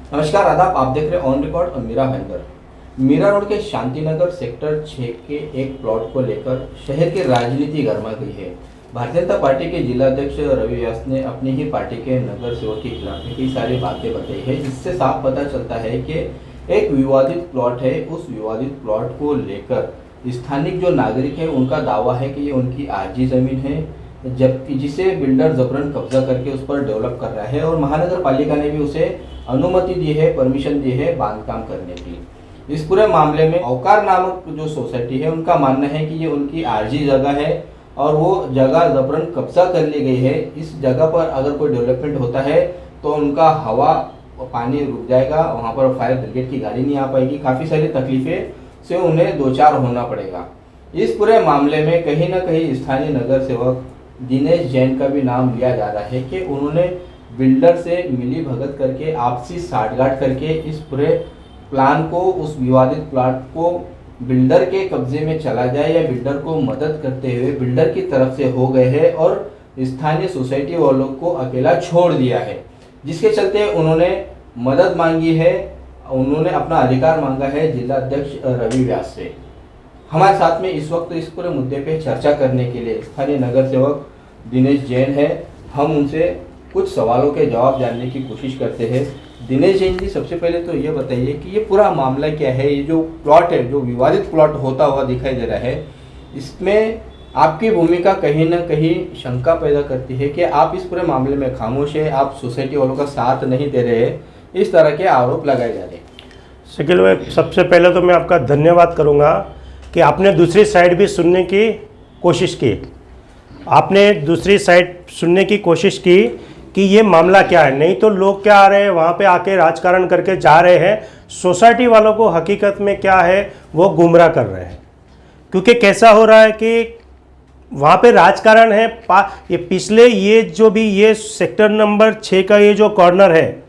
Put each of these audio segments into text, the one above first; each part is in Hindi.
नमस्कार, आदाब। आप देख रहे ऑन रिकॉर्ड और मीरा वेंडर। मीरा रोड के शांतिनगर सेक्टर 6 के एक प्लॉट को लेकर शहर की राजनीति गर्मा गई है। भारतीय जनता पार्टी के जिलाध्यक्ष रवि व्यास ने अपनी ही पार्टी के नगर सेवक के खिलाफ कई सारी बातें बताई है, जिससे साफ पता चलता है कि एक विवादित प्लॉट है। उस विवादित प्लॉट को लेकर स्थानिक जो नागरिक है उनका दावा है कि ये उनकी आरजी जमीन है, जबकि जिसे बिल्डर जबरन कब्जा करके उस पर डेवलप कर रहा है और महानगर पालिका ने भी उसे अनुमति दी है, परमिशन दी है बांधकाम करने की। इस पूरे मामले में औकार नामक जो सोसाइटी है उनका मानना है कि ये उनकी आरजी जगह है और वो जगह जबरन कब्जा कर ली गई है। इस जगह पर अगर कोई डेवलपमेंट होता है तो उनका हवा पानी रुक जाएगा, वहाँ पर फायर ब्रिगेड की गाड़ी नहीं आ पाएगी, काफ़ी सारी तकलीफें से उन्हें दो चार होना पड़ेगा। इस पूरे मामले में कहीं ना कहीं स्थानीय नगर सेवक दिनेश जैन का भी नाम लिया जा रहा है कि उन्होंने बिल्डर से मिली भगत करके आपसी साठगांठ करके इस पूरे प्लान को, उस विवादित प्लाट को बिल्डर के कब्जे में चला जाए या बिल्डर को मदद करते हुए बिल्डर की तरफ से हो गए हैं और स्थानीय सोसाइटी वालों को अकेला छोड़ दिया है, जिसके चलते उन्होंने मदद मांगी है, उन्होंने अपना अधिकार मांगा है जिला अध्यक्ष रवि व्यास से। हमारे साथ में इस वक्त इस पूरे मुद्दे पे चर्चा करने के लिए स्थानीय नगर सेवक दिनेश जैन है। हम उनसे कुछ सवालों के जवाब जानने की कोशिश करते हैं। दिनेश जैन जी, सबसे पहले तो ये बताइए कि ये पूरा मामला क्या है? ये जो प्लॉट है, जो विवादित प्लॉट होता हुआ दिखाई दे रहा है, इसमें आपकी भूमिका कहीं ना कहीं शंका पैदा करती है कि आप इस पूरे मामले में खामोश है, आप सोसाइटी वालों का साथ नहीं दे रहे हैं, इस तरह के आरोप लगाए जा रहे हैं। शकील भाई, सबसे पहले तो मैं आपका धन्यवाद करूंगा कि आपने दूसरी साइड भी सुनने की कोशिश की। आपने दूसरी साइड सुनने की कोशिश की कि ये मामला क्या है। नहीं तो लोग क्या आ रहे हैं, वहाँ पे आके राजकारण करके जा रहे हैं, सोसाइटी वालों को हकीकत में क्या है वो गुमराह कर रहे हैं। क्योंकि कैसा हो रहा है कि वहाँ पे राजकारण है। ये पिछले ये जो भी ये सेक्टर नंबर 6 का ये जो कॉर्नर है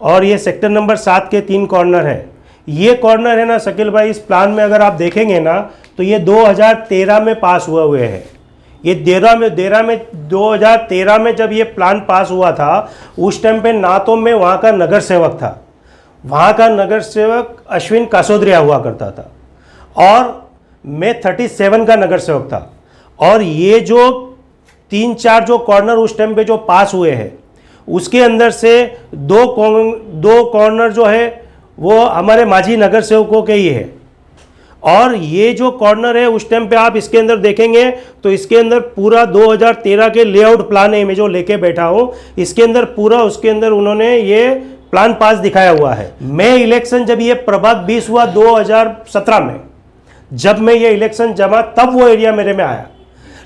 और ये सेक्टर नंबर 7 के 3 कॉर्नर है, ये कॉर्नर है ना शकील भाई, इस प्लान में अगर आप देखेंगे ना तो ये 2013 में पास हुए हैं। ये 2013 में जब ये प्लान पास हुआ था, उस टाइम पे ना तो मैं वहाँ का नगर सेवक था, वहाँ का नगर सेवक अश्विन कासोद्रिया हुआ करता था और मैं 37 का नगर सेवक था। और ये जो 3-4 जो कॉर्नर उस टाइम पे जो पास हुए हैं, उसके अंदर से दो कॉर्नर जो है वो हमारे माजी नगर सेवकों के ही है। और ये जो कॉर्नर है उस टाइम पे आप इसके अंदर देखेंगे तो इसके अंदर पूरा 2013 के लेआउट प्लान है, मैं जो लेके बैठा हूँ, इसके अंदर पूरा उसके अंदर उन्होंने ये प्लान पास दिखाया हुआ है। मैं इलेक्शन जब ये प्रभाग 20 हुआ 2017 में, जब मैं ये इलेक्शन जमा तब वो एरिया मेरे में आया।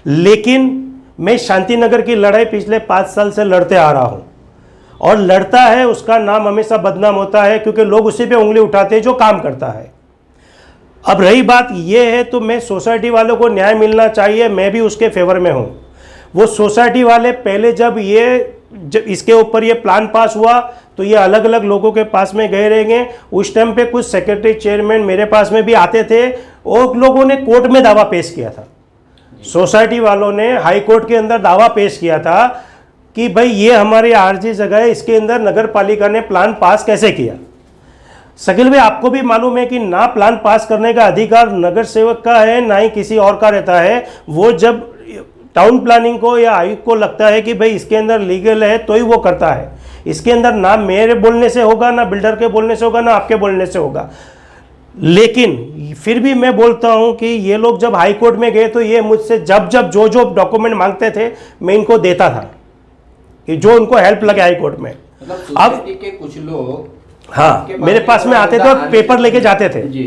लेकिन मैं शांतिनगर की लड़ाई पिछले 5 साल से लड़ते आ रहा हूँ और लड़ता है उसका नाम हमेशा बदनाम होता है, क्योंकि लोग उसी पे उंगली उठाते हैं जो काम करता है। अब रही बात ये है तो मैं सोसाइटी वालों को न्याय मिलना चाहिए, मैं भी उसके फेवर में हूँ। वो सोसाइटी वाले पहले जब इसके ऊपर ये प्लान पास हुआ तो ये अलग अलग लोगों के पास में गए रहेंगे। उस टाइम पे कुछ सेक्रेटरी चेयरमैन मेरे पास में भी आते थे और लोगों ने कोर्ट में दावा पेश किया था। सोसाइटी वालों ने हाई कोर्ट के अंदर दावा पेश किया था कि भाई ये हमारी आरजी जगह है, इसके अंदर नगर पालिका ने प्लान पास कैसे किया। शकील भाई, आपको भी मालूम है कि ना प्लान पास करने का अधिकार नगर सेवक का है, ना ही किसी और का रहता है। वो जब टाउन प्लानिंग को या आयुक्त को लगता है कि भाई इसके अंदर लीगल है तो ही वो करता है। इसके अंदर ना मेरे बोलने से होगा, ना बिल्डर के बोलने से होगा, ना आपके बोलने से होगा। लेकिन फिर भी मैं बोलता हूं कि ये लोग जब हाई कोर्ट में गए तो ये मुझसे जब जो डॉक्यूमेंट मांगते थे मैं इनको देता था कि जो उनको हेल्प लगे हाई कोर्ट में। मतलब अब के कुछ लोग हाँ मेरे पास में आते थे और पेपर लेके जाते थे। जी।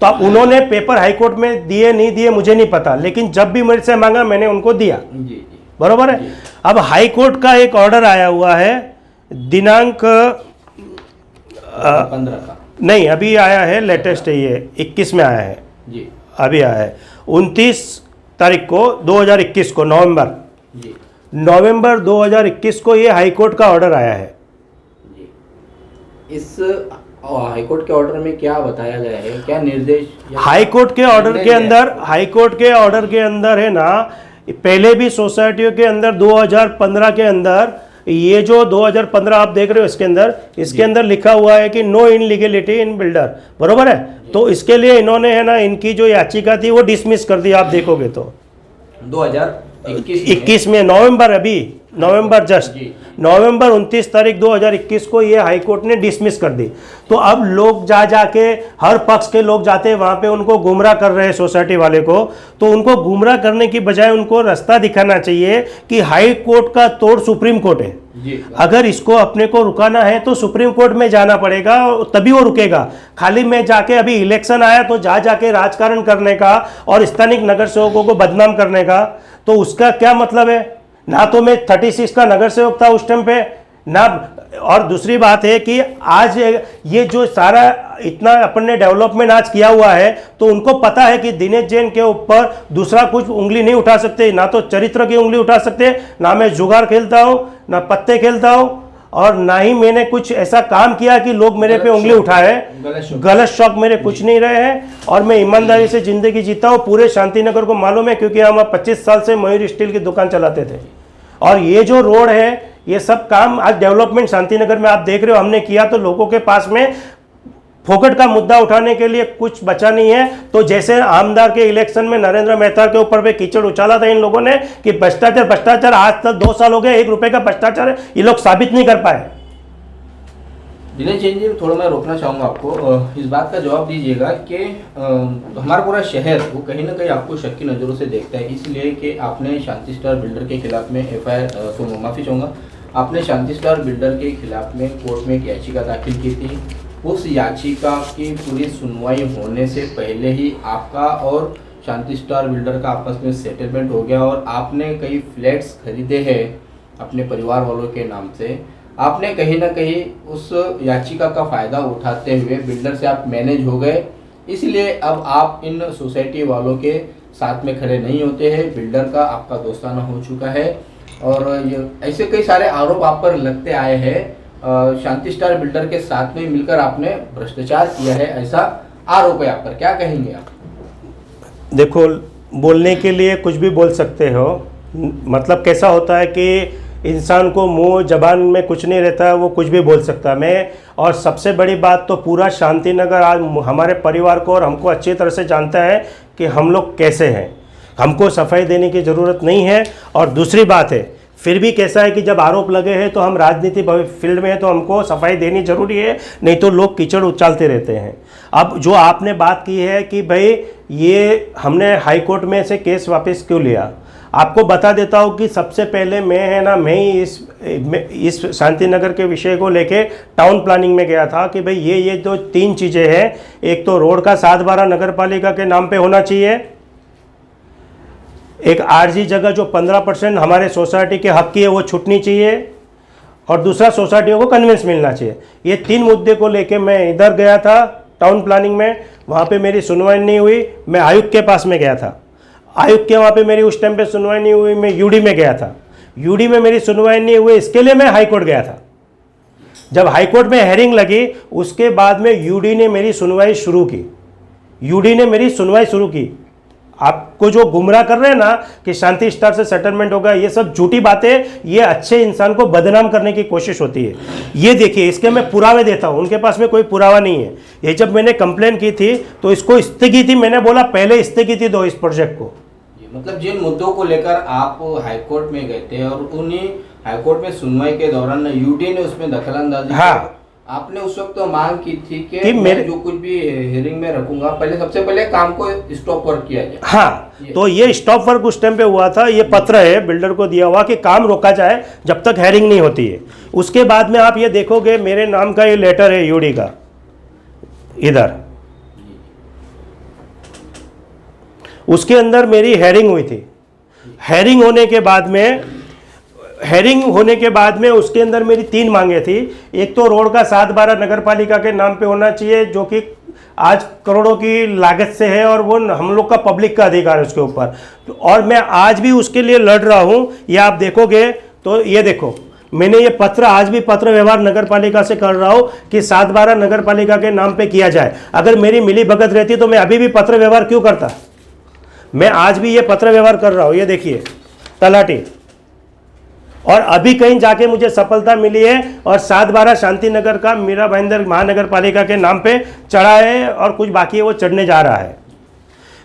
तो अब उन्होंने पेपर हाई कोर्ट में दिए नहीं दिए मुझे नहीं पता, लेकिन जब भी मेरे से मांगा मैंने उनको दिया। जी। बरोबर है। अब हाई कोर्ट का एक ऑर्डर आया हुआ है दिनांक 15 का, नहीं अभी आया है, लेटेस्ट है, ये 21 में आया है जी, अभी आया है 29 तारीख को 2021 को नवंबर 2021 को ये हाई कोर्ट का ऑर्डर आया है। जी। इस हाई कोर्ट के ऑर्डर में क्या बताया गया है, क्या निर्देश? हाई कोर्ट के ऑर्डर के अंदर है ना, पहले भी सोसाइटियों के अंदर 2015 के अंदर ये जो 2015 आप देख रहे हो इसके अंदर लिखा हुआ है कि नो इनलीगलिटी इन बिल्डर, बरोबर है। तो इसके लिए इन्होंने है ना इनकी जो याचिका थी वो डिसमिस कर दी, आप देखोगे तो 2021 में नवंबर जस्ट नवंबर 29 तारीख 2021 को ये हाई कोर्ट ने डिसमिस कर दी। तो अब लोग जाके हर पक्ष के लोग जाते हैं वहाँ पे, उनको गुमराह कर रहे हैं सोसाइटी वाले को। तो उनको गुमराह करने की बजाय उनको रास्ता दिखाना चाहिए कि हाई कोर्ट का तोड़ सुप्रीम कोर्ट है। अगर इसको अपने को रुकाना है तो सुप्रीम कोर्ट में जाना पड़ेगा, तभी वो रुकेगा। खाली में जाके अभी इलेक्शन आया तो जाके राजकारण करने का और स्थानिक नगर सेवकों को बदनाम करने का, तो उसका क्या मतलब है? ना तो मैं 36 का नगर सेवक था उस टाइम पे ना। और दूसरी बात है कि आज ये जो सारा इतना अपन ने डेवलपमेंट आज किया हुआ है, तो उनको पता है कि दिनेश जैन के ऊपर दूसरा कुछ उंगली नहीं उठा सकते, ना तो चरित्र की उंगली उठा सकते, ना मैं जुगार खेलता हूँ, ना पत्ते खेलता हूँ, और ना ही मैंने कुछ ऐसा काम किया कि लोग मेरे पे उंगली उठाए। गलत शौक मेरे कुछ नहीं रहे हैं और मैं ईमानदारी से जिंदगी जीता हूँ। पूरे शांतिनगर को मालूम है क्योंकि हम 25 साल से मयूर स्टील की दुकान चलाते थे। और ये जो रोड है, ये सब काम आज डेवलपमेंट शांतिनगर में आप देख रहे हो हमने किया, तो लोगों के पास में फोकट का मुद्दा उठाने के लिए कुछ बचा नहीं है। तो जैसे आमदार के इलेक्शन में नरेंद्र मेहता के ऊपर पे कीचड़ उछाला था इन लोगों ने कि भ्रष्टाचार, आज तक 2 साल हो गए 1 रुपए का भ्रष्टाचार ये लोग साबित नहीं कर पाए। दिनेश जैन जी, थोड़ा मैं रोकना चाहूँगा आपको, इस बात का जवाब दीजिएगा कि हमारा पूरा शहर वो कहीं ना कहीं आपको शक की नज़रों से देखता है, इसलिए कि आपने शांति स्टार बिल्डर के खिलाफ में FIR, माफ़ी चाहूँगा, आपने शांति स्टार बिल्डर के खिलाफ में कोर्ट में एक याचिका दाखिल की थी। उस याचिका की पूरी सुनवाई होने से पहले ही आपका और शांति स्टार बिल्डर का आपस में सेटलमेंट हो गया और आपने कई फ्लैट्स खरीदे हैं अपने परिवार वालों के नाम से। आपने कहीं ना कहीं उस याचिका का फ़ायदा उठाते हुए बिल्डर से आप मैनेज हो गए, इसलिए अब आप इन सोसाइटी वालों के साथ में खड़े नहीं होते हैं। बिल्डर का आपका दोस्ताना हो चुका है और ये ऐसे कई सारे आरोप आप पर लगते आए हैं। शांति स्टार बिल्डर के साथ में मिलकर आपने भ्रष्टाचार किया है, ऐसा आरोप है आप पर, क्या कहेंगे आप? देखो, बोलने के लिए कुछ भी बोल सकते हो, मतलब कैसा होता है कि इंसान को मुंह जबान में कुछ नहीं रहता है, वो कुछ भी बोल सकता है। मैं और सबसे बड़ी बात तो पूरा शांतिनगर आज हमारे परिवार को और हमको अच्छी तरह से जानता है कि हम लोग कैसे हैं, हमको सफाई देने की ज़रूरत नहीं है। और दूसरी बात है, फिर भी कैसा है कि जब आरोप लगे हैं तो हम राजनीति फील्ड में हैं तो हमको सफाई देनी जरूरी है, नहीं तो लोग कीचड़ उछालते रहते हैं। अब जो आपने बात की है कि भाई ये हमने हाई कोर्ट में से केस वापस क्यों लिया, आपको बता देता हूँ कि सबसे पहले मैं ही इस शांतिनगर के विषय को लेके टाउन प्लानिंग में गया था कि भाई ये जो 3 चीज़ें हैं, एक तो रोड का 7/12 नगर पालिका के नाम पे होना चाहिए, एक आरजी जगह जो 15% हमारे सोसाइटी के हक की है वो छूटनी चाहिए, और दूसरा सोसाइटियों को कन्वेंस मिलना चाहिए। ये 3 मुद्दे को लेके मैं इधर गया था टाउन प्लानिंग में, वहाँ पे मेरी सुनवाई नहीं हुई। मैं आयुक्त के पास में गया था, आयुक्त के वहाँ पे मेरी उस टाइम पे सुनवाई नहीं हुई। मैं यूडी में गया था, यूडी में मेरी सुनवाई नहीं हुई, इसके लिए मैं हाई कोर्ट गया था। जब हाई कोर्ट में हेयरिंग लगी उसके बाद में यूडी ने मेरी सुनवाई शुरू की, यूडी ने मेरी सुनवाई शुरू की। आपको जो गुमराह कर रहे हैं ना कि शांति स्टार से सेटलमेंट होगा, ये सब झूठी बातें, ये अच्छे इंसान को बदनाम करने की कोशिश होती है। ये देखिए, इसके मैं पुरावे देता हूँ, उनके पास में कोई पुरावा नहीं है। ये जब मैंने कंप्लेन की थी तो इसको स्थगिति, मैंने बोला पहले स्थगिति दो इस प्रोजेक्ट को। मतलब जिन मुद्दों को लेकर आप हाईकोर्ट में गए थे और उन्हीं हाईकोर्ट में सुनवाई के दौरान यूडी ने उसमें दखलंदाजी, हाँ, आपने उस वक्त तो मांग की थी कि मैं जो कुछ भी हियरिंग में रखूंगा, पहले सबसे पहले काम को स्टॉप वर्क किया जाए। हाँ, तो ये स्टॉप वर्क उस टाइम पे हुआ था। ये पत्र है बिल्डर को दिया हुआ कि काम रोका जाए जब तक हेयरिंग नहीं होती है। उसके बाद में आप ये देखोगे मेरे नाम का ये लेटर है यूडी का, इधर उसके अंदर मेरी हेयरिंग हुई थी। हेयरिंग होने के बाद में उसके अंदर मेरी 3 मांगे थी। एक तो रोड का 7/12 नगर पालिका के नाम पे होना चाहिए, जो कि आज करोड़ों की लागत से है और वो हम लोग का पब्लिक का अधिकार है उसके ऊपर, और मैं आज भी उसके लिए लड़ रहा हूँ। ये आप देखोगे तो ये देखो, मैंने ये पत्र आज भी पत्र व्यवहार नगर पालिका से कर रहा हूँ कि 7/12 नगर पालिका के नाम पे किया जाए। अगर मेरी मिली भगत रहती तो मैं अभी भी पत्र व्यवहार क्यों करता। मैं आज भी ये पत्र व्यवहार कर रहा हूँ। ये देखिए तलाटी, और अभी कहीं जाके मुझे सफलता मिली है और 7/12 शांति नगर का मीरा भाईंदर महानगर पालिका के नाम पे चढ़ा है और कुछ बाकी है वो चढ़ने जा रहा है।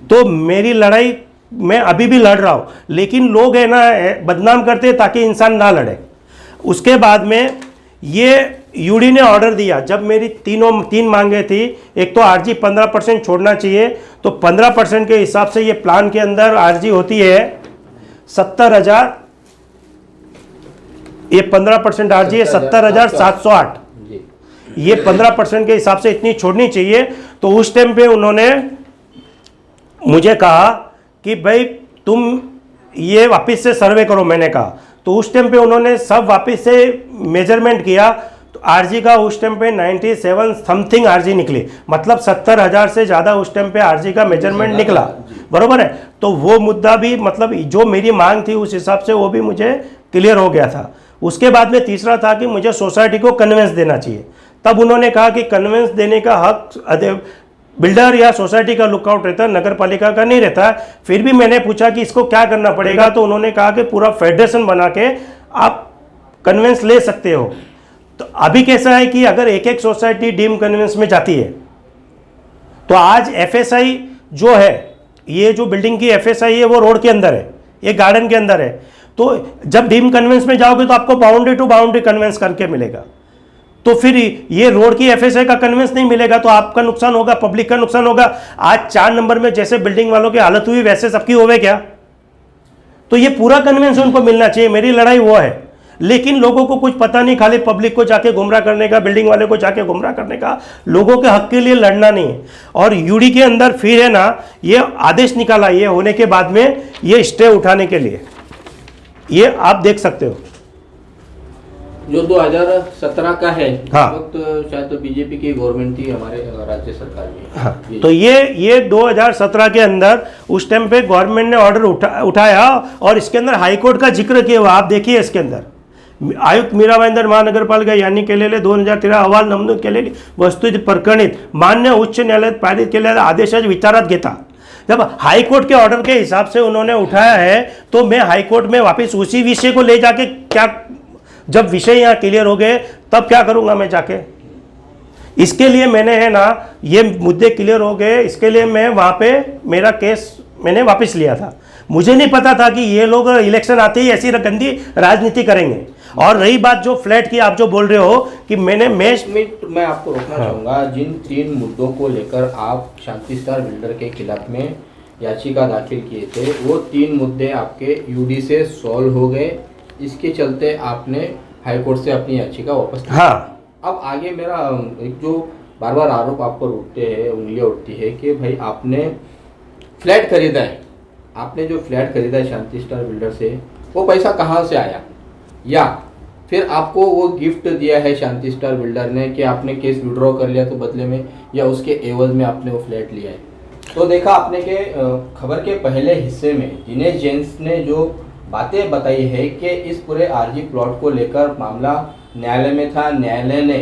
तो मेरी लड़ाई मैं अभी भी लड़ रहा हूँ, लेकिन लोग है ना बदनाम करते हैं ताकि इंसान ना लड़े। उसके बाद में ये यूडी ने ऑर्डर दिया, जब मेरी तीन मांगे थी, एक तो आरजी 15% छोड़ना चाहिए, तो 15% के हिसाब से ये प्लान के अंदर आरजी होती है 70,000, ये 15% आरजी है 70,708, ये 15% के हिसाब से इतनी छोड़नी चाहिए। तो उस टाइम पे उन्होंने मुझे कहा कि भाई तुम ये वापस से सर्वे करो, मैंने कहा। तो उस टाइम पे उन्होंने सब वापस से मेजरमेंट किया, तो आरजी का उस टाइम पे 97 समथिंग आरजी निकली, मतलब 70,000 से ज़्यादा उस टाइम पे आरजी का मेजरमेंट निकला, बरोबर है। तो वो मुद्दा भी मतलब जो मेरी मांग थी उस हिसाब से वो भी मुझे क्लियर हो गया था। उसके बाद में तीसरा था कि मुझे सोसाइटी को कन्वेंस देना चाहिए। तब उन्होंने कहा कि कन्वेंस देने का हक बिल्डर या सोसाइटी का लुकआउट रहता है, नगर पालिका का नहीं रहता है। फिर भी मैंने पूछा कि इसको क्या करना पड़ेगा, तो उन्होंने कहा कि पूरा फेडरेशन बना के आप कन्वेंस ले सकते हो। तो अभी कैसा है कि अगर एक सोसाइटी डीम कन्वेंस में जाती है, तो आज एफएसआई जो है, ये जो बिल्डिंग की एफएसआई है वो रोड के अंदर है, ये गार्डन के अंदर है। तो जब डीम कन्वेंस में जाओगे तो आपको बाउंड्री टू बाउंड्री कन्वेंस करके मिलेगा। तो फिर ये रोड की एफएसआई का कन्वेंस नहीं मिलेगा तो आपका नुकसान होगा, पब्लिक का नुकसान होगा। आज 4 नंबर में जैसे बिल्डिंग वालों की हालत हुई वैसे सबकी होवे क्या? तो ये पूरा कन्वेंस उनको मिलना चाहिए, मेरी लड़ाई वो है। लेकिन लोगों को कुछ पता नहीं, खाली पब्लिक को जाके गुमराह करने का, बिल्डिंग वाले को जाके गुमराह करने का, लोगों के हक के लिए लड़ना नहीं है। और यूडी के अंदर फिर है ना ये आदेश निकाला, ये होने के बाद में ये स्टे उठाने के लिए, ये आप देख सकते हो जो 2017 का है। हाँ। उस वक्त शायद तो बीजेपी की गवर्नमेंट थी हमारे राज्य सरकार में। हाँ। तो ये 2017 के अंदर उस टाइम पे गवर्नमेंट ने ऑर्डर उठाया और इसके अंदर हाईकोर्ट का जिक्र किया हुआ, आप देखिए इसके अंदर आयुक्त मीरा भाईंदर महानगर पालिका यांनी केलेले 2013 अहवाल नमूद केलेली वस्तुस्थिती प्रकरणित मान्य उच्च न्यायालयात पारित केलेल्या आदेशाच्या विचारात घेता। जब हाईकोर्ट के ऑर्डर के हिसाब से उन्होंने उठाया है तो मैं हाईकोर्ट में वापस उसी विषय को ले जाके क्या, जब विषय यहाँ क्लियर हो गए तब क्या करूँगा मैं जाके? इसके लिए मैंने है ना ये मुद्दे क्लियर हो गए, इसके लिए मैं वहाँ पे मेरा केस मैंने वापस लिया था। मुझे नहीं पता था कि ये लोग इलेक्शन आते ही ऐसी गंदी राजनीति करेंगे। और रही बात जो फ्लैट की, आप जो बोल रहे हो कि मैं आपको रोकना चाहूँगा। जिन 3 मुद्दों को लेकर आप शांति स्टार बिल्डर के खिलाफ में याचिका दाखिल किए थे, वो 3 मुद्दे आपके यूडी से सॉल्व हो गए। इसके चलते आपने हाईकोर्ट से अपनी याचिका वापस ली। हाँ। अब आगे मेरा एक जो बार बार आरोप आप पर उठते हैं, उंगलियां उठती है कि भाई आपने फ्लैट खरीदा है, आपने जो फ्लैट खरीदा है शांति स्टार बिल्डर से, वो पैसा कहाँ से आया, या फिर आपको वो गिफ्ट दिया है शांति स्टार बिल्डर ने कि आपने केस विड्रॉ कर लिया तो बदले में, या उसके एवज में आपने वो फ्लैट लिया है। तो देखा आपने कि खबर के पहले हिस्से में दिनेश जैन ने जो बातें बताई है कि इस पूरे आरजी प्लॉट को लेकर मामला न्यायालय में था, न्यायालय ने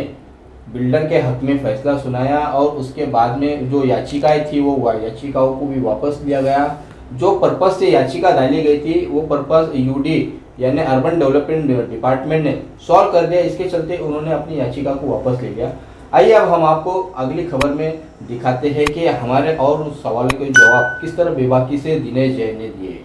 बिल्डर के हक में फैसला सुनाया और उसके बाद में जो याचिकाएं थी वो याचिकाओं को भी वापस लिया गया। जो पर्पस से याचिका डाली गई थी वो पर्पस यूडी यानी अर्बन डेवलपमेंट डिपार्टमेंट ने सॉल्व कर दिया। इसके चलते उन्होंने अपनी याचिका को वापस ले लिया। आइए अब हम आपको अगली खबर में दिखाते हैं कि हमारे और उस सवालों के जवाब किस तरह बेबाकी से दिनेश जैन ने दिए।